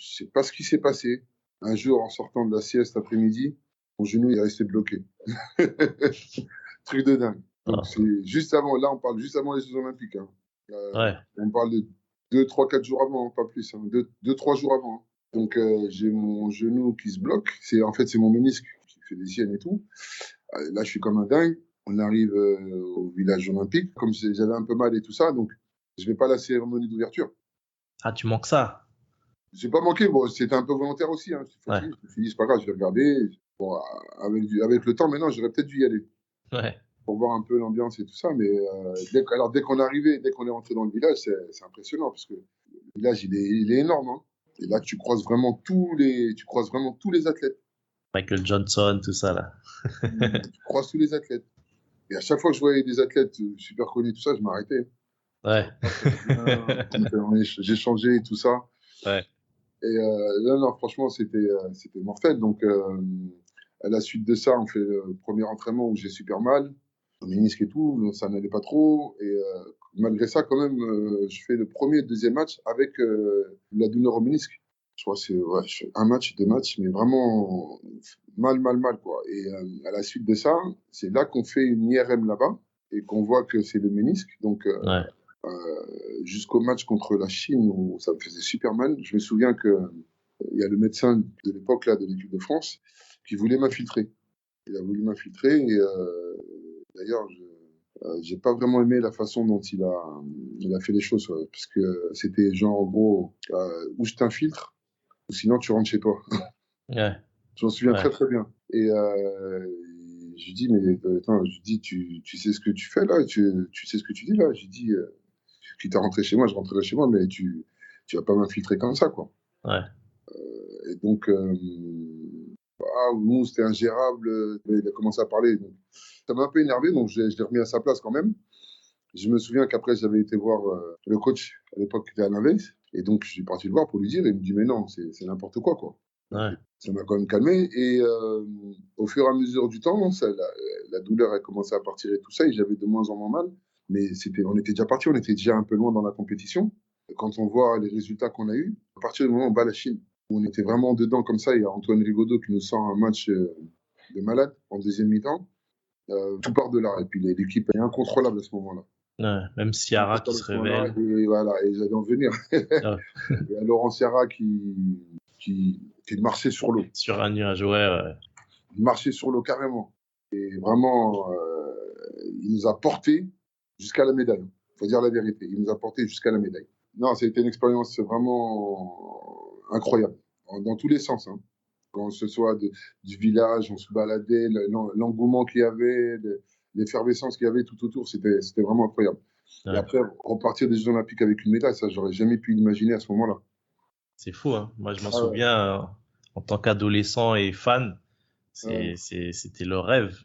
je sais pas ce qui s'est passé. Un jour, en sortant de la sieste après-midi, mon genou est resté bloqué. Truc de dingue. Donc, Ah, c'est juste avant, là, on parle juste avant les Jeux Olympiques. Hein. ouais. On parle de 2, 3, 4 jours avant, pas plus. Hein. 2, 3 jours avant. Hein. Donc, j'ai mon genou qui se bloque. En fait, c'est mon ménisque qui fait des siennes et tout. Là, je suis comme un dingue. On arrive au village olympique. Comme j'avais un peu mal et tout ça, donc je vais pas à la cérémonie d'ouverture. Ah, tu manques ça. J'ai pas manqué. Bon, c'était un peu volontaire aussi. Hein. J'étais Ouais, fatigué. Je me suis dit, c'est pas grave, je vais regarder. Bon, avec le temps, maintenant, j'aurais peut-être dû y aller ouais. pour voir un peu l'ambiance et tout ça. Mais dès qu'on est arrivé, dès qu'on est rentré dans le village, c'est impressionnant parce que le village, il est énorme. Hein. Et là, tu croises vraiment tous les athlètes. Michael Johnson, tout ça, là. Tu croises tous les athlètes. Et à chaque fois que je voyais des athlètes super connus, tout ça, je m'arrêtais. Je Ouais. regarde, ça va bien. J'ai changé et tout ça. Ouais. Et là, non, franchement, c'était mortel. Donc, à la suite de ça, on fait le premier entraînement où j'ai super mal, au ménisque et tout, ça n'allait pas trop. Et malgré ça, quand même, je fais le premier et le deuxième match avec la douleur au ménisque. Je crois que c'est je fais un match, deux matchs, mais vraiment mal, quoi. Et à la suite de ça, c'est là qu'on fait une IRM là-bas et qu'on voit que c'est le ménisque. Donc, Ouais. jusqu'au match contre la Chine où ça me faisait super mal. Je me souviens que il y a le médecin de l'époque là de l'équipe de France qui voulait m'infiltrer. Il a voulu m'infiltrer et d'ailleurs j'ai pas vraiment aimé la façon dont il a fait les choses parce que c'était genre en gros ou je t'infiltre ou sinon tu rentres chez toi. Ouais. Je m'en souviens Ouais. très très bien. Et je lui dis mais attends, je lui dis tu sais ce que tu fais là, tu sais ce que tu dis là. Je lui dis quitte à rentrer chez moi, je rentrerai chez moi, mais tu vas pas m'infiltrer comme ça, quoi. Ouais. Et donc, nous, c'était ingérable. Il a commencé à parler. Donc, ça m'a un peu énervé, donc je l'ai remis à sa place quand même. Je me souviens qu'après, j'avais été voir le coach à l'époque qui était à l'inverse. Et donc, je suis parti le voir pour lui dire. Et il me dit, mais non, c'est n'importe quoi, quoi. Donc, Ouais. ça m'a quand même calmé. Et au fur et à mesure du temps, la douleur a commencé à partir et tout ça. Et j'avais de moins en moins mal. Mais on était déjà parti, on était déjà un peu loin dans la compétition. Quand on voit les résultats qu'on a eus, à partir du moment où on bat la Chine, où on était vraiment dedans comme ça, il y a Antoine Rigaudot qui nous sort un match de malade en deuxième mi-temps. Tout part de là. Et puis l'équipe est incontrôlable à ce moment-là. Ouais. Même Ciara qui Incontrôlable se à ce moment-là. révèle. Et voilà, et j'allais en venir. Ouais. Il y a Laurent Sierra qui marchait sur l'eau. Sur un nuage, ouais. Il marchait sur l'eau carrément. Et vraiment, il nous a portés jusqu'à la médaille. Il faut dire la vérité. Il nous a portés jusqu'à la médaille. Non, ça a été une expérience vraiment incroyable, dans tous les sens. Hein. Quand ce soit du village, on se baladait, l'engouement qu'il y avait, l'effervescence qu'il y avait tout autour, c'était vraiment incroyable. Et Ouais. après, repartir des Jeux Olympiques avec une médaille, ça, j'aurais jamais pu l'imaginer à ce moment-là. C'est fou, hein. Moi, je m'en Ah ouais, souviens, en tant qu'adolescent et fan, ouais. c'était le rêve.